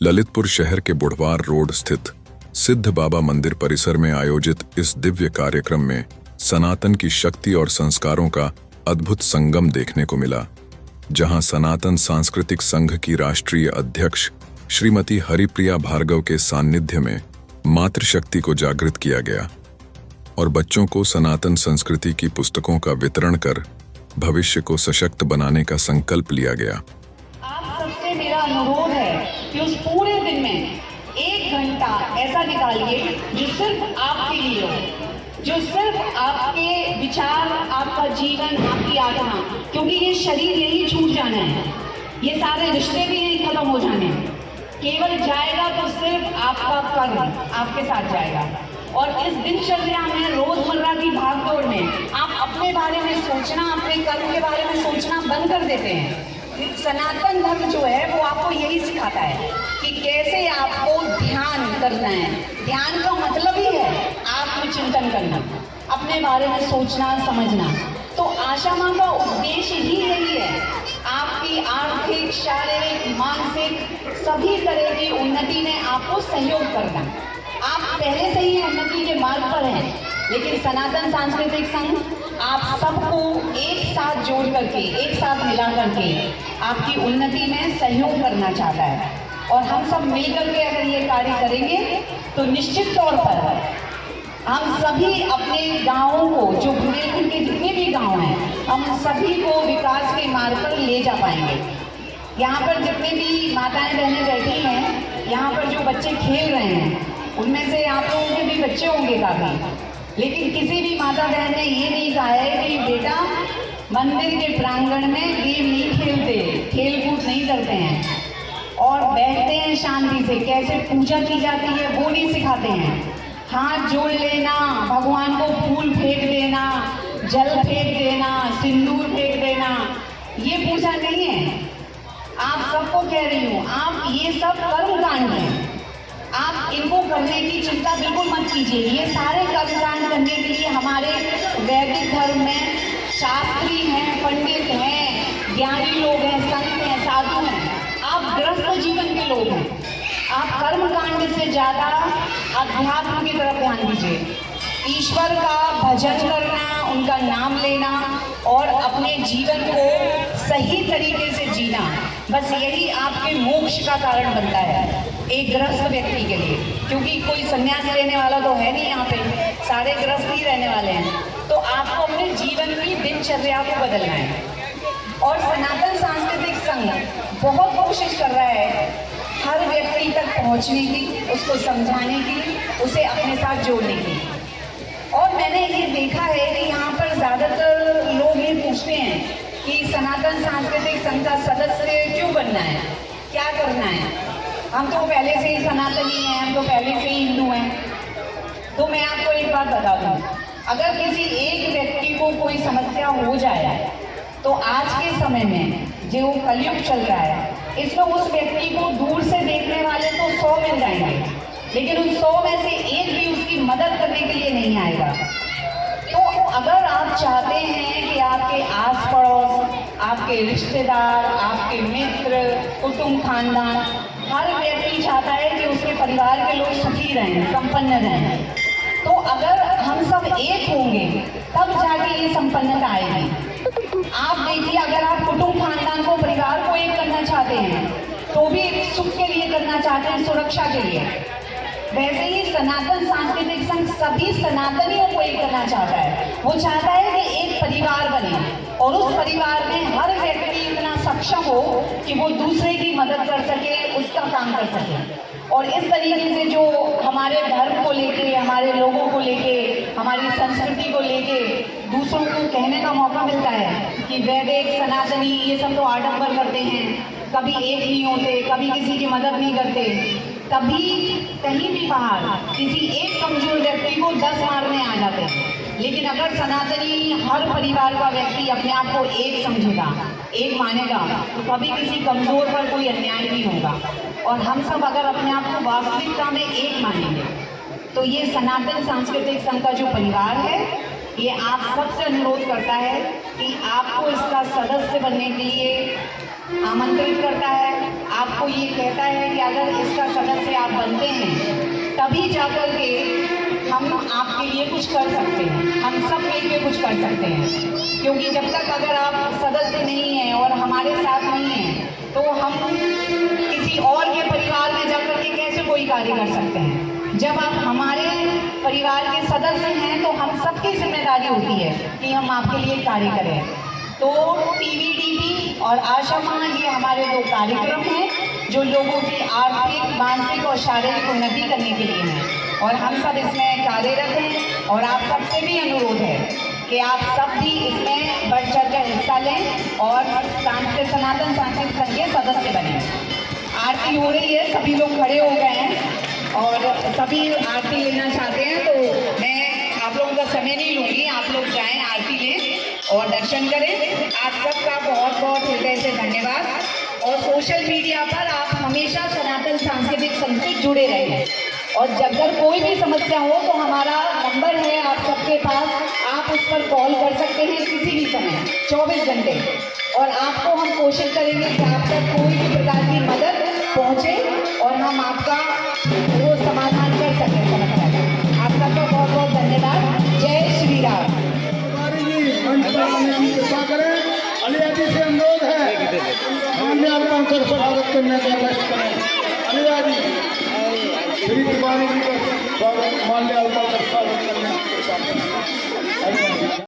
ललितपुर शहर के बुढ़वार रोड स्थित सिद्ध बाबा मंदिर परिसर में आयोजित इस दिव्य कार्यक्रम में सनातन की शक्ति और संस्कारों का अद्भुत संगम देखने को मिला, जहां सनातन सांस्कृतिक संघ की राष्ट्रीय अध्यक्ष श्रीमती हरिप्रिया भार्गव के सानिध्य में मातृशक्ति को जागृत किया गया और बच्चों को सनातन संस्कृति की पुस्तकों का वितरण कर भविष्य को सशक्त बनाने का संकल्प लिया गया। आप सबसे मेरा अनुरोध है कि उस पूरे दिन में 1 घंटा ऐसा निकालिए जो सिर्फ आपके लिए हो, जो सिर्फ आपके विचार, आपका जीवन, आपकी आत्मा, क्योंकि ये शरीर यही छूट जाना है, ये सारे रिश्ते भी यही खत्म हो जाने हैं। केवल जाएगा तो सिर्फ आपका कर्म आपके साथ जाएगा। और इस दिनचर्या में, रोजमर्रा की भागदौड़ में आप अपने बारे में सोचना, अपने कर्म के बारे में सोचना बंद कर देते हैं। सनातन धर्म जो है वो आपको यही सिखाता है कि कैसे आपको ध्यान करना है। ध्यान का मतलब ही है आत्मचिंतन करना, अपने बारे में सोचना, समझना। तो आशा माँ का उद्देश्य ही यही है, आपकी आर्थिक, शारीरिक, मानसिक सभी तरह की उन्नति में आपको सहयोग करना। आप पहले से ही उन्नति के मार्ग पर हैं, लेकिन सनातन सांस्कृतिक संघ आप सबको एक साथ जोड़ करके, एक साथ मिला करके आपकी उन्नति में सहयोग करना चाहता है। और हम सब मिलकर के अगर ये कार्य करेंगे तो निश्चित तौर पर हम सभी अपने गाँवों को, जो बुंदेलखंड के जितने भी गाँव हैं, हम सभी को विकास के मार्ग पर ले जा पाएंगे। यहाँ पर जितने भी माताएं बहनें बैठी हैं, यहाँ पर जो बच्चे खेल रहे हैं, उनमें से आप लोगों के भी बच्चे होंगे काफ़ी, लेकिन किसी भी माता बहन ने ये नहीं कहा है कि बेटा मंदिर के प्रांगण में गेम नहीं खेलते, खेल कूद नहीं करते हैं और बैठते हैं शांति से, कैसे पूजा की जाती है वो नहीं सिखाते हैं। हाथ जोड़ लेना, भगवान को फूल फेंक देना, जल फेंक देना, सिंदूर फेंक देना, ये पूजा नहीं है। आप सबको कह रही हूँ, आप ये सब कर्मकांड हैं, आप इनको करने की चिंता बिल्कुल मत कीजिए। ये सारे कर्मकांड करने के लिए हमारे वैदिक धर्म में शास्त्री हैं, पंडित हैं, ज्ञानी लोग हैं, संत हैं, साधु हैं। आप गृहस्थ जीवन के लोग हैं, आप कर्मकांड से ज़्यादा अध्यात्म की तरफ ध्यान दीजिए। ईश्वर का भजन करना, उनका नाम लेना और अपने जीवन को सही तरीके से जीना, बस यही आपके मोक्ष का कारण बनता है एक गृहस्थ व्यक्ति के लिए। क्योंकि कोई संन्यास लेने वाला तो है नहीं, यहाँ पे सारे गृहस्थ ही रहने वाले हैं। तो आपको अपने जीवन की दिनचर्या को बदलना है। और सनातन सांस्कृतिक संघ बहुत कोशिश कर रहा है हर व्यक्ति तक पहुँचने की, उसको समझाने की, उसे अपने साथ जोड़ने की। और मैंने ये देखा है कि यहाँ पर ज़्यादातर लोग ये पूछते हैं कि सनातन सांस्कृतिक संघ का सदस्य क्यों बनना है, क्या करना है। हम तो पहले से ही सनातनी हैं, हम तो पहले से ही हिंदू हैं। तो मैं आपको एक बात बता दूँ, अगर किसी एक व्यक्ति को कोई समस्या हो जाए तो आज के समय में जो कलयुग चल रहा है, इसमें उस व्यक्ति को दूर से देखने वाले तो 100 मिल जाएंगे, लेकिन उन 100 में से एक भी उसकी मदद करने के लिए नहीं आएगा। तो अगर आप चाहते हैं कि आपके आस पड़ोस, आपके रिश्तेदार, आपके मित्र, कुटुंब, खानदान, हर व्यक्ति चाहता है कि उसके परिवार के लोग सुखी रहें, संपन्न रहें, तो अगर हम सब एक होंगे तब जाके ये संपन्नता आएगी। आप देखिए, अगर आप कुटुंब, खानदान को, परिवार को एक करना चाहते हैं तो भी सुख के लिए करना चाहते हैं, सुरक्षा के लिए। वैसे ही सनातन सांस्कृतिक संघ सभी सनातनियों को एक करना चाहता है। वो चाहता है कि एक परिवार बने और उस परिवार में हर व्यक्ति इतना सक्षम हो कि वो दूसरे की मदद कर सके, उसका काम कर सके। और इस तरीके से जो हमारे धर्म को लेके, हमारे लोगों को लेके, हमारी संस्कृति को लेके दूसरों को कहने का मौका मिलता है कि वैदिक, सनातनी, ये सब तो आडंबर करते हैं, कभी एक नहीं होते, कभी किसी की मदद नहीं करते। तभी कहीं भी बाहर किसी एक कमजोर व्यक्ति को 10 मारने आ जाते हैं। लेकिन अगर सनातनी हर परिवार का व्यक्ति अपने आप को एक समझेगा, एक मानेगा, तो कभी किसी कमजोर पर कोई अन्याय नहीं होगा। और हम सब अगर अपने आप को वास्तविकता में एक मानेंगे तो ये सनातन सांस्कृतिक संघ का जो परिवार है, ये आप सबसे अनुरोध करता है कि आपको इसका सदस्य बनने के लिए आमंत्रित करता है। आपको ये कहता है कि अगर इसका सदस्य आप बनते हैं तभी जाकर के हम आपके लिए कुछ कर सकते हैं, हम सब मिलकर कुछ कर सकते हैं। क्योंकि जब तक अगर आप सदस्य नहीं हैं और हमारे साथ नहीं हैं तो हम किसी और के परिवार में जाकर के कैसे कोई कार्य कर सकते हैं। जब आप हमारे परिवार के सदस्य हैं तो हम सबकी जिम्मेदारी होती है कि हम आपके लिए कार्य करें। तो टीवीडीपी और आशा माँ ये हमारे दो कार्यक्रम हैं जो लोगों की आर्थिक, मानसिक और शारीरिक उन्नति करने के लिए हैं और हम सब इसमें कार्यरत हैं। और आप सबसे भी अनुरोध है कि आप सब भी इसमें बढ़ चढ़ कर हिस्सा लें और सनातन सांस्कृतिक संघ के सदस्य बने। आरती हो रही है, सभी लोग खड़े हो गए हैं और सभी आरती लेना चाहते हैं, तो मैं आप लोगों का समय नहीं लूँगी, आप लोग जाएं आरती लें और दर्शन करें। आप सबका बहुत बहुत हृदय से धन्यवाद। और सोशल मीडिया पर आप हमेशा सनातन सांस्कृतिक संघ से जुड़े रहें और जब अगर कोई भी समस्या हो तो हमारा नंबर है आप सबके पास, आप उस पर कॉल कर सकते हैं किसी भी समय 24 घंटे। और आपको हम कोशिश करेंगे कि आप तक कोई भी प्रकार की मदद पहुँचे और हम आपका वो समाधान कर सकें समस्या का। आप सबका बहुत बहुत धन्यवाद। जय श्री राम। कृपा करें, अलिया जी से अनुरोध है माल्यार्पण कर स्वागत करने का कष्ट करें। अलिया जी श्री तिवारी जी का स्वागत, माल्यार्पण कर स्वागत करने का